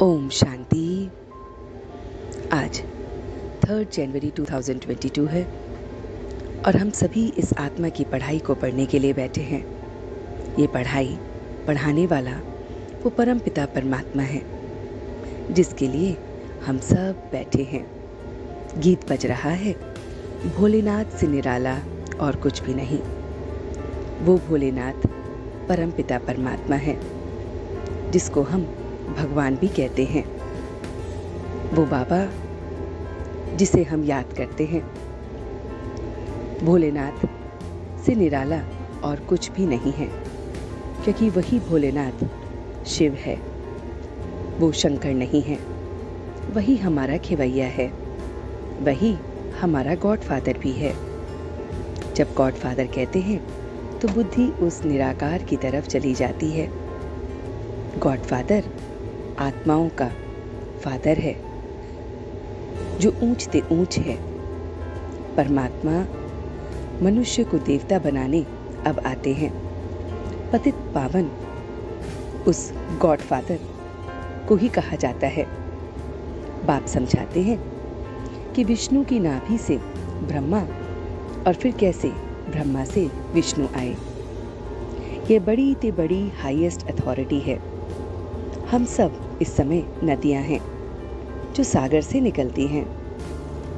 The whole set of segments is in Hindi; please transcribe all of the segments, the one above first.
ओम शांति। आज 3 जनवरी 2022 है और हम सभी इस आत्मा की पढ़ाई को पढ़ने के लिए बैठे हैं। ये पढ़ाई पढ़ाने वाला वो परम पिता परमात्मा है जिसके लिए हम सब बैठे हैं। गीत बज रहा है, भोलेनाथ से निराला और कुछ भी नहीं। वो भोलेनाथ परम पिता परमात्मा है जिसको हम भगवान भी कहते हैं। वो बाबा जिसे हम याद करते हैं। भोलेनाथ से निराला और कुछ भी नहीं है, क्योंकि वही भोलेनाथ शिव है, वो शंकर नहीं है। वही हमारा खिवैया है, वही हमारा गॉडफादर भी है। जब गॉडफादर कहते हैं तो बुद्धि उस निराकार की तरफ चली जाती है। गॉडफादर आत्माओं का फादर है जो ऊंचते ऊंच है। परमात्मा मनुष्य को देवता बनाने अब आते हैं। पतित पावन उस गॉडफादर को ही कहा जाता है। बाप समझाते हैं कि विष्णु की नाभि से ब्रह्मा और फिर कैसे ब्रह्मा से विष्णु आए। ये बड़ी ते बड़ी हाईएस्ट अथॉरिटी है। हम सब इस समय नदियां हैं जो सागर से निकलती हैं।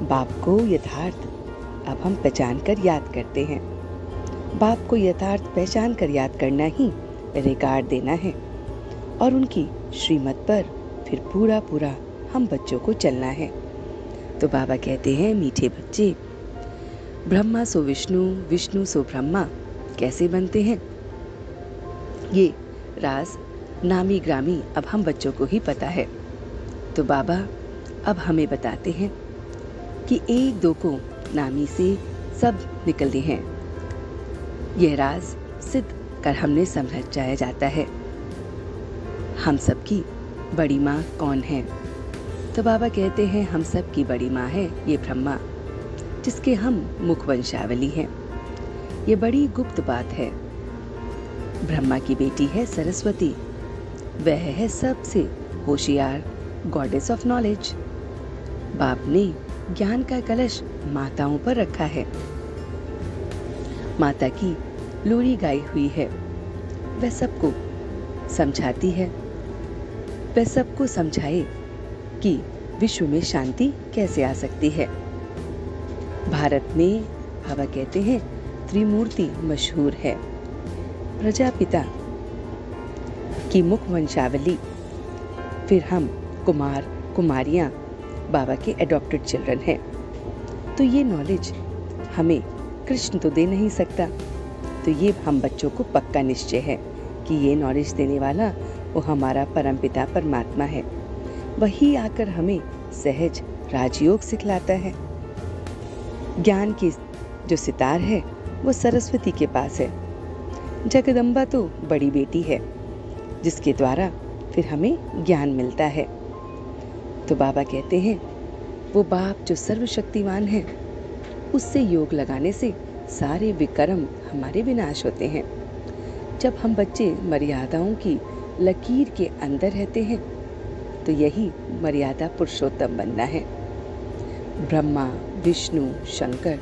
बाप को यथार्थ अब हम पहचान कर याद करते हैं। बाप को यथार्थ पहचान कर याद करना ही रिकॉर्ड देना है और उनकी श्रीमत पर फिर पूरा पूरा हम बच्चों को चलना है। तो बाबा कहते हैं, मीठे बच्चे, ब्रह्मा सो विष्णु, विष्णु सो ब्रह्मा कैसे बनते हैं? ये राज नामी ग्रामी अब हम बच्चों को ही पता है। तो बाबा अब हमें बताते हैं कि एक दो को नामी से सब निकलते हैं। यह राज सिद्ध कर हमने समझाया जाता है। हम सब की बड़ी माँ कौन है? तो बाबा कहते हैं, हम सब की बड़ी माँ है ये ब्रह्मा, जिसके हम मुख वंशावली हैं। ये बड़ी गुप्त बात है। ब्रह्मा की बेटी है सरस्वती। वह है सबसे होशियार गॉडेस ऑफ नॉलेज। बाप ने ज्ञान का कलश माताओं पर रखा है। माता की लोरी गाई हुई है। वह सबको समझाती है। वह सबको समझाए कि विश्व में शांति कैसे आ सकती है। भारत में बाबा कहते हैं त्रिमूर्ति मशहूर है। प्रजापिता की मुख वंशावली, फिर हम कुमार कुमारियां बाबा के एडॉप्टेड चिल्ड्रन हैं। तो ये नॉलेज हमें कृष्ण तो दे नहीं सकता। तो ये हम बच्चों को पक्का निश्चय है कि ये नॉलेज देने वाला वो हमारा परमपिता परमात्मा है। वही आकर हमें सहज राजयोग सिखलाता है। ज्ञान की जो सितार है वो सरस्वती के पास है। जगदम्बा तो बड़ी बेटी है जिसके द्वारा फिर हमें ज्ञान मिलता है। तो बाबा कहते हैं, वो बाप जो सर्वशक्तिमान है, उससे योग लगाने से सारे विकर्म हमारे विनाश होते हैं। जब हम बच्चे मर्यादाओं की लकीर के अंदर रहते हैं तो यही मर्यादा पुरुषोत्तम बनना है। ब्रह्मा विष्णु शंकर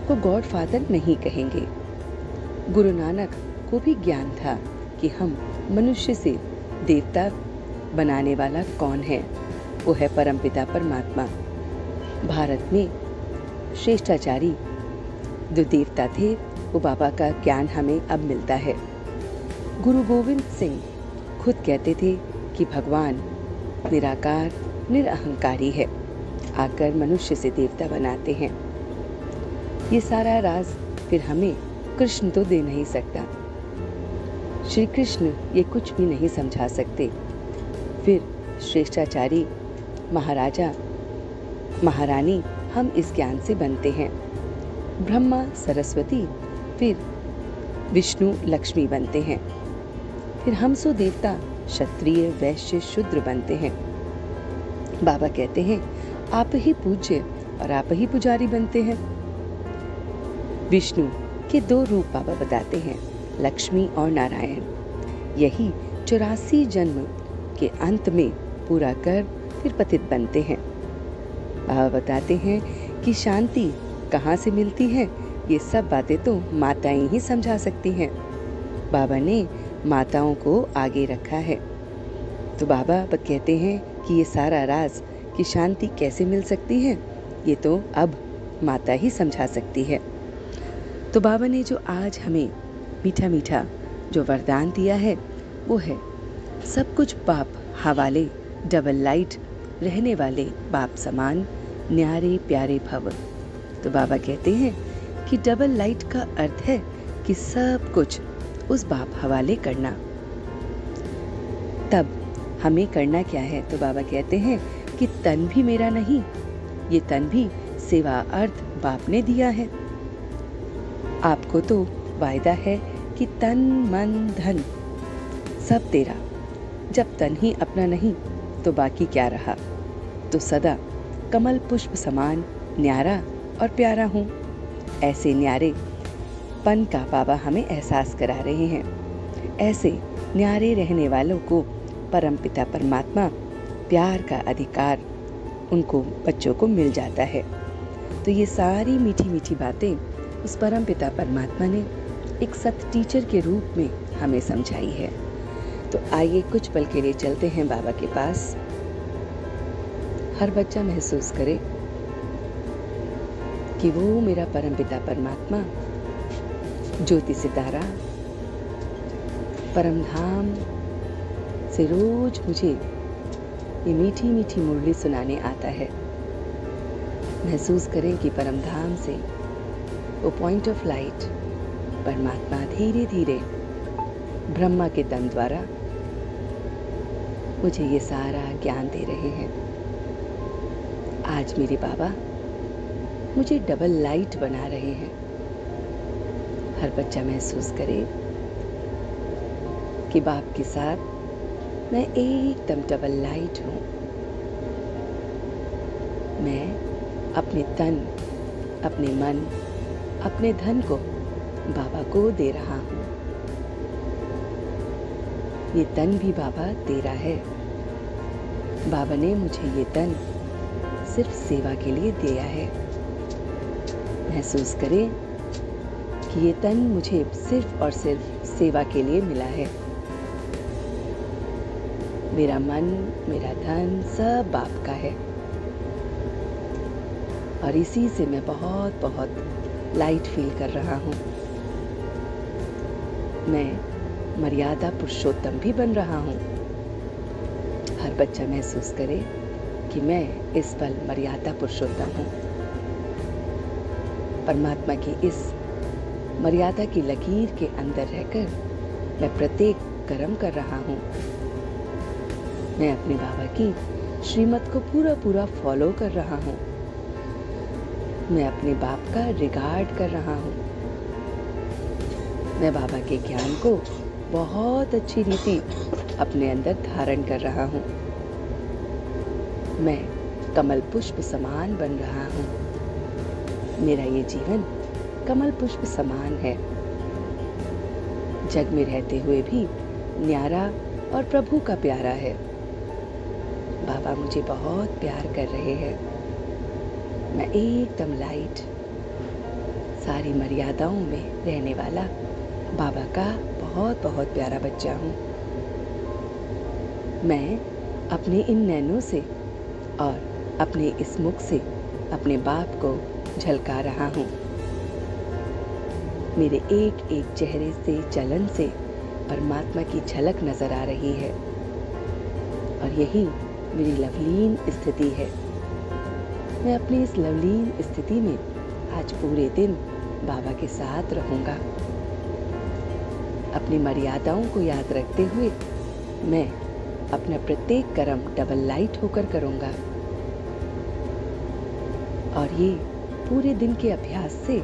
को गॉड फादर नहीं कहेंगे। गुरु नानक को भी ज्ञान था कि हम मनुष्य से देवता बनाने वाला कौन है। वो है परमपिता परमात्मा। भारत में श्रेष्ठाचारी जो देवता थे वो बाबा का ज्ञान हमें अब मिलता है। गुरु गोविंद सिंह खुद कहते थे कि भगवान निराकार निरअहंकारी है, आकर मनुष्य से देवता बनाते हैं। ये सारा राज फिर हमें कृष्ण तो दे नहीं सकता। श्री कृष्ण ये कुछ भी नहीं समझा सकते। फिर श्रेष्ठाचारी महाराजा महारानी हम इस ज्ञान से बनते हैं। ब्रह्मा सरस्वती, फिर विष्णु लक्ष्मी बनते हैं। फिर हम सो देवता क्षत्रिय वैश्य शूद्र बनते हैं। बाबा कहते हैं, आप ही पूज्य और आप ही पुजारी बनते हैं। विष्णु के दो रूप बाबा बताते हैं, लक्ष्मी और नारायण। यही 84 जन्म के अंत में पूरा कर फिर पतित बनते हैं। बाबा बताते हैं कि शांति कहाँ से मिलती है, ये सब बातें तो माताएं ही समझा सकती हैं। बाबा ने माताओं को आगे रखा है। तो बाबा कहते हैं कि ये सारा राज कि शांति कैसे मिल सकती है, ये तो अब माता ही समझा सकती है। तो बाबा ने जो आज हमें मीठा मीठा जो वरदान दिया है वो है, सब कुछ बाप हवाले, डबल लाइट रहने वाले बाप समान न्यारे प्यारे भव। तो बाबा कहते हैं कि डबल लाइट का अर्थ है कि सब कुछ उस बाप हवाले करना। तब हमें करना क्या है? तो बाबा कहते हैं कि तन भी मेरा नहीं, ये तन भी सेवा अर्थ बाप ने दिया है। आपको तो वायदा है कि तन मन धन सब तेरा। जब तन ही अपना नहीं तो बाकी क्या रहा? तो सदा कमल पुष्प समान न्यारा और प्यारा हूँ। ऐसे न्यारे पन का बाबा हमें एहसास करा रहे हैं। ऐसे न्यारे रहने वालों को परमपिता परमात्मा प्यार का अधिकार उनको बच्चों को मिल जाता है। तो ये सारी मीठी मीठी बातें उस परमपिता परमात्मा ने एक सत टीचर के रूप में हमें समझाई है। तो आइए कुछ पल के लिए चलते हैं बाबा के पास। हर बच्चा महसूस करे कि वो मेरा परमपिता परमात्मा ज्योति सितारा परमधाम से रोज मुझे ये मीठी मीठी मुरली सुनाने आता है। महसूस करें कि परमधाम से वो पॉइंट ऑफ लाइट परमात्मा धीरे धीरे ब्रह्मा के तन द्वारा मुझे ये सारा ज्ञान दे रहे हैं। आज मेरे बाबा मुझे डबल लाइट बना रहे हैं। हर बच्चा महसूस करे कि बाप के साथ मैं एकदम डबल लाइट हूँ। मैं अपने तन, अपने मन, अपने धन को बाबा को दे रहा हूँ। ये तन भी बाबा तेरा है। बाबा ने मुझे ये तन सिर्फ सेवा के लिए दिया है। महसूस करें कि ये तन मुझे सिर्फ और सिर्फ सेवा के लिए मिला है। मेरा मन, मेरा धन सब बाप का है और इसी से मैं बहुत बहुत लाइट फील कर रहा हूँ। मैं मर्यादा पुरुषोत्तम भी बन रहा हूँ। हर बच्चा महसूस करे कि मैं इस पल मर्यादा पुरुषोत्तम हूँ। परमात्मा की इस मर्यादा की लकीर के अंदर रहकर मैं प्रत्येक कर्म कर रहा हूँ। मैं अपने बाबा की श्रीमत को पूरा पूरा फॉलो कर रहा हूँ। मैं अपने बाप का रिगार्ड कर रहा हूँ। मैं बाबा के ज्ञान को बहुत अच्छी रीति अपने अंदर धारण कर रहा हूँ। मैं कमल पुष्प समान बन रहा हूँ। मेरा ये जीवन कमल पुष्प समान है। जग में रहते हुए भी न्यारा और प्रभु का प्यारा है। बाबा मुझे बहुत प्यार कर रहे हैं। मैं एकदम लाइट, सारी मर्यादाओं में रहने वाला बाबा का बहुत बहुत प्यारा बच्चा हूँ। मैं अपने इन नैनों से और अपने इस मुख से अपने बाप को झलका रहा हूँ। मेरे एक एक चेहरे से, चलन से परमात्मा की झलक नजर आ रही है और यही मेरी लवलीन स्थिति है। मैं अपनी इस लवलीन स्थिति में आज पूरे दिन बाबा के साथ रहूंगा। अपनी मर्यादाओं को याद रखते हुए मैं अपना प्रत्येक कर्म डबल लाइट होकर करूंगा और ये पूरे दिन के अभ्यास से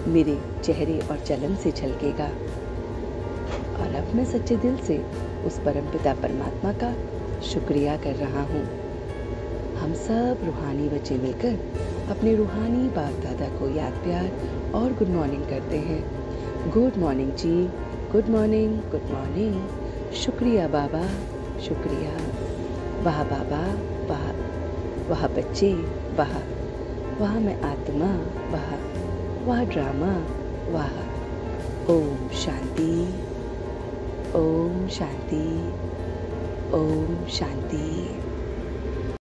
मेरे चेहरे और चलन से झलकेगा। और अब मैं सच्चे दिल से उस परमपिता परमात्मा का शुक्रिया कर रहा हूँ। हम सब रूहानी बच्चे मिलकर अपने रूहानी बाप दादा को याद प्यार और गुड मॉर्निंग करते हैं। गुड मॉर्निंग जी, गुड मॉर्निंग, गुड मॉर्निंग। शुक्रिया बाबा, शुक्रिया। वाह बाबा, वाह, वाह बच्चे, वाह, वाह मैं आत्मा, वाह, वाह ड्रामा, वाह। ओम शांति, ओम शांति, ओम शांति।